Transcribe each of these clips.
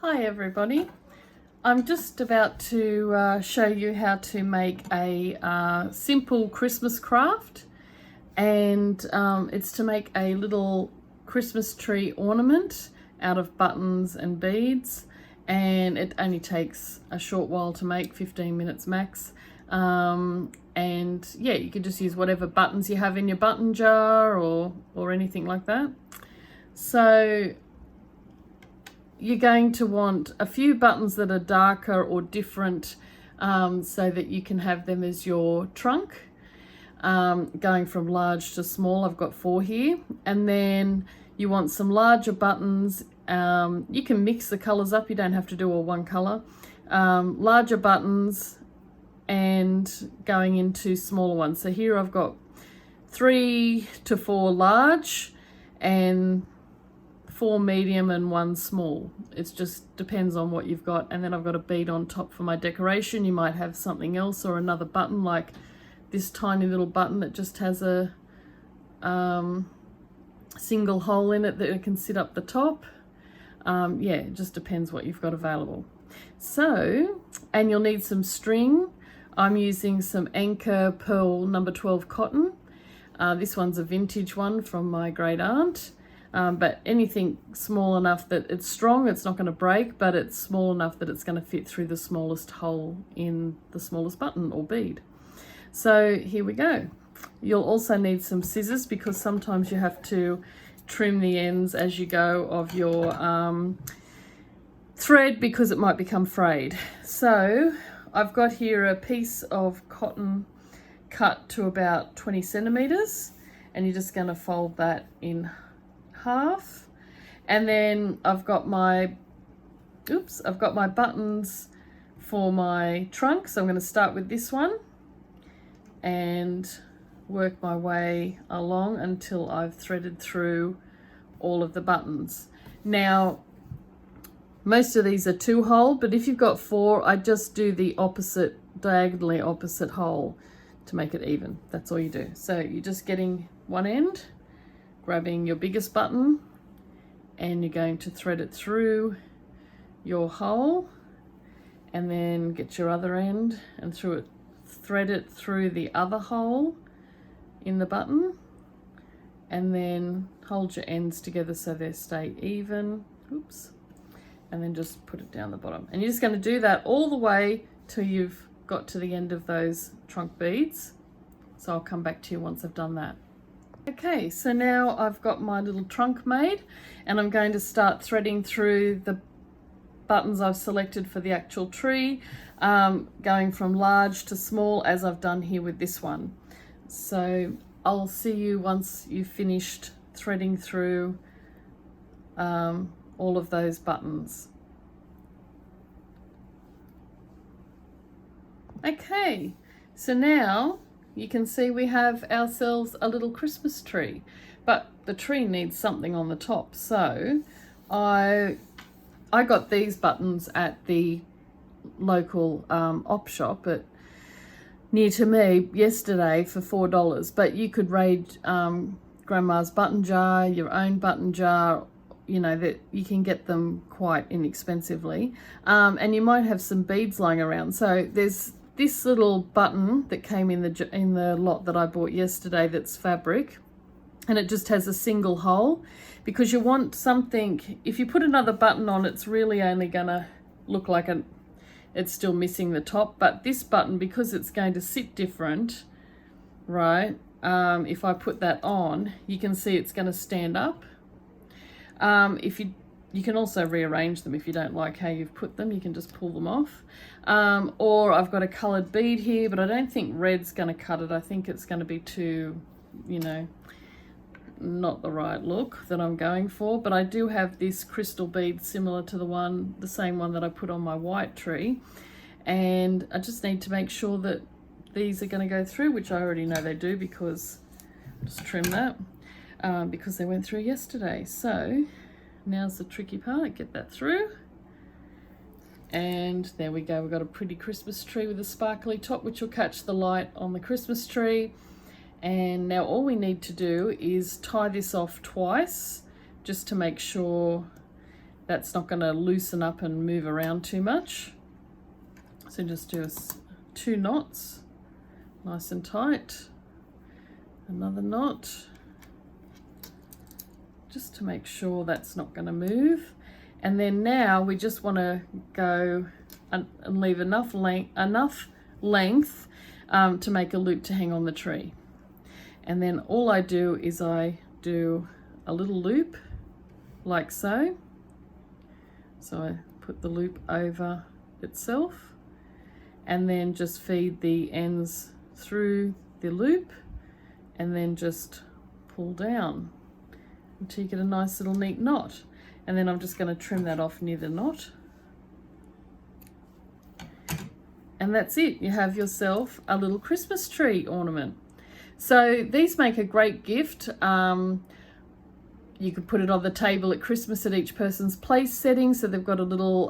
Hi everybody, I'm just about to show you how to make a simple Christmas craft, and it's to make a little Christmas tree ornament out of buttons and beads, and it only takes a short while to make, 15 minutes max. And yeah, you can just use whatever buttons you have in your button jar or anything like that. So you're going to want a few buttons that are darker or different, so that you can have them as your trunk, going from large to small. I've got 4 here. And then you want some larger buttons. You can mix the colors up, you don't have to do all one color. Larger buttons and going into smaller ones. So here I've got 3 to 4 large and 4 medium and 1 small. It just depends on what you've got. And then I've got a bead on top for my decoration. You might have something else or another button, like this tiny little button that just has a single hole in it that it can sit up the top. Yeah, it just depends what you've got available. So, and you'll need some string. I'm using some Anchor Pearl number 12 cotton. This one's a vintage one from my great aunt. But anything small enough that it's strong, it's not going to break, but it's small enough that it's going to fit through the smallest hole in the smallest button or bead. So here we go. You'll also need some scissors, because sometimes you have to trim the ends as you go of your thread, because it might become frayed. So I've got here a piece of cotton cut to about 20 centimeters, and you're just going to fold that in half. And then I've got my buttons for my trunk, so I'm going to start with this one and work my way along until I've threaded through all of the buttons. Now most of these are 2-hole, but if you've got 4, I just do the opposite, diagonally opposite hole to make it even. That's all you do. So you're just getting one end, grabbing your biggest button, and you're going to thread it through your hole, and then get your other end and thread it through the other hole in the button, and then hold your ends together so they stay even. Oops. And then just put it down the bottom. And you're just going to do that all the way till you've got to the end of those trunk beads. So I'll come back to you once I've done that. Okay, so now I've got my little trunk made, and I'm going to start threading through the buttons I've selected for the actual tree, going from large to small, as I've done here with this one. So I'll see you once you've finished threading through all of those buttons. Okay, so now you can see we have ourselves a little Christmas tree, but the tree needs something on the top. So I got these buttons at the local op shop near to me yesterday for $4, but you could raid Grandma's button jar, your own button jar, you know, that you can get them quite inexpensively, and you might have some beads lying around. So there's this little button that came in the lot that I bought yesterday that's fabric, and it just has a single hole, because you want something, if you put another button on, it's really only gonna look like it's still missing the top. But this button, because it's going to sit different, right, if I put that on, you can see it's going to stand up. If you can also rearrange them if you don't like how you've put them. You can just pull them off. Or I've got a coloured bead here, but I don't think red's going to cut it. I think it's going to be too, you know, not the right look that I'm going for. But I do have this crystal bead similar to the same one that I put on my white tree. And I just need to make sure that these are going to go through, which I already know they do, because just trim that, because they went through yesterday. So now's the tricky part, get that through. And there we go, we've got a pretty Christmas tree with a sparkly top, which will catch the light on the Christmas tree. And now all we need to do is tie this off twice, just to make sure that's not going to loosen up and move around too much. So just do 2 knots, nice and tight. Another knot, just to make sure that's not going to move. And then now we just want to go and leave enough length to make a loop to hang on the tree. And then all I do is I do a little loop like so. So I put the loop over itself and then just feed the ends through the loop and then just pull down until you get a nice little neat knot. And then I'm just going to trim that off near the knot. And that's it. You have yourself a little Christmas tree ornament. So these make a great gift. You could put it on the table at Christmas at each person's place setting, so they've got a little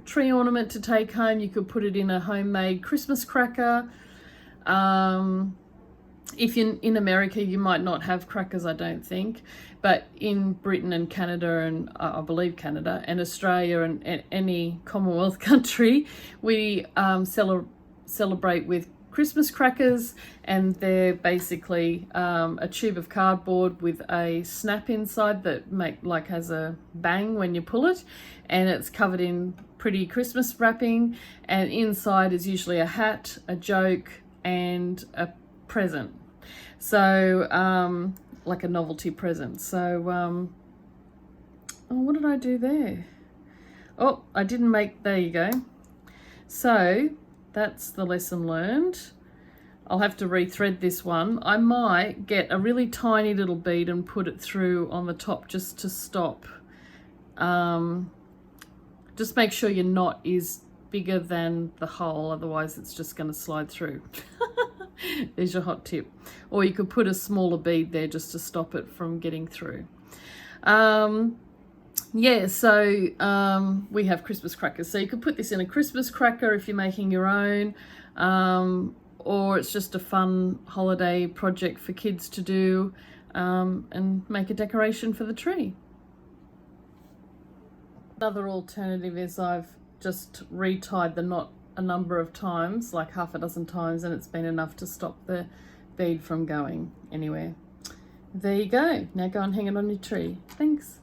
tree ornament to take home. You could put it in a homemade Christmas cracker. If you're in America, you might not have crackers, I don't think, but in Britain and Canada, and I believe Canada and Australia and any Commonwealth country, we celebrate with Christmas crackers, and they're basically a tube of cardboard with a snap inside that has a bang when you pull it, and it's covered in pretty Christmas wrapping, and inside is usually a hat, a joke, and a present. So like a novelty present. So oh, what did I do there? Oh, I didn't make, there you go. So that's the lesson learned. I'll have to rethread this one. I might get a really tiny little bead and put it through on the top just to stop. Just make sure your knot is bigger than the hole, otherwise it's just going to slide through. There's your hot tip. Or you could put a smaller bead there just to stop it from getting through. Yeah, so we have Christmas crackers. So you could put this in a Christmas cracker if you're making your own, or it's just a fun holiday project for kids to do, and make a decoration for the tree. Another alternative is I've just retied the knot a number of times, like half a dozen times, and it's been enough to stop the bead from going anywhere. There you go. Now go and hang it on your tree. Thanks.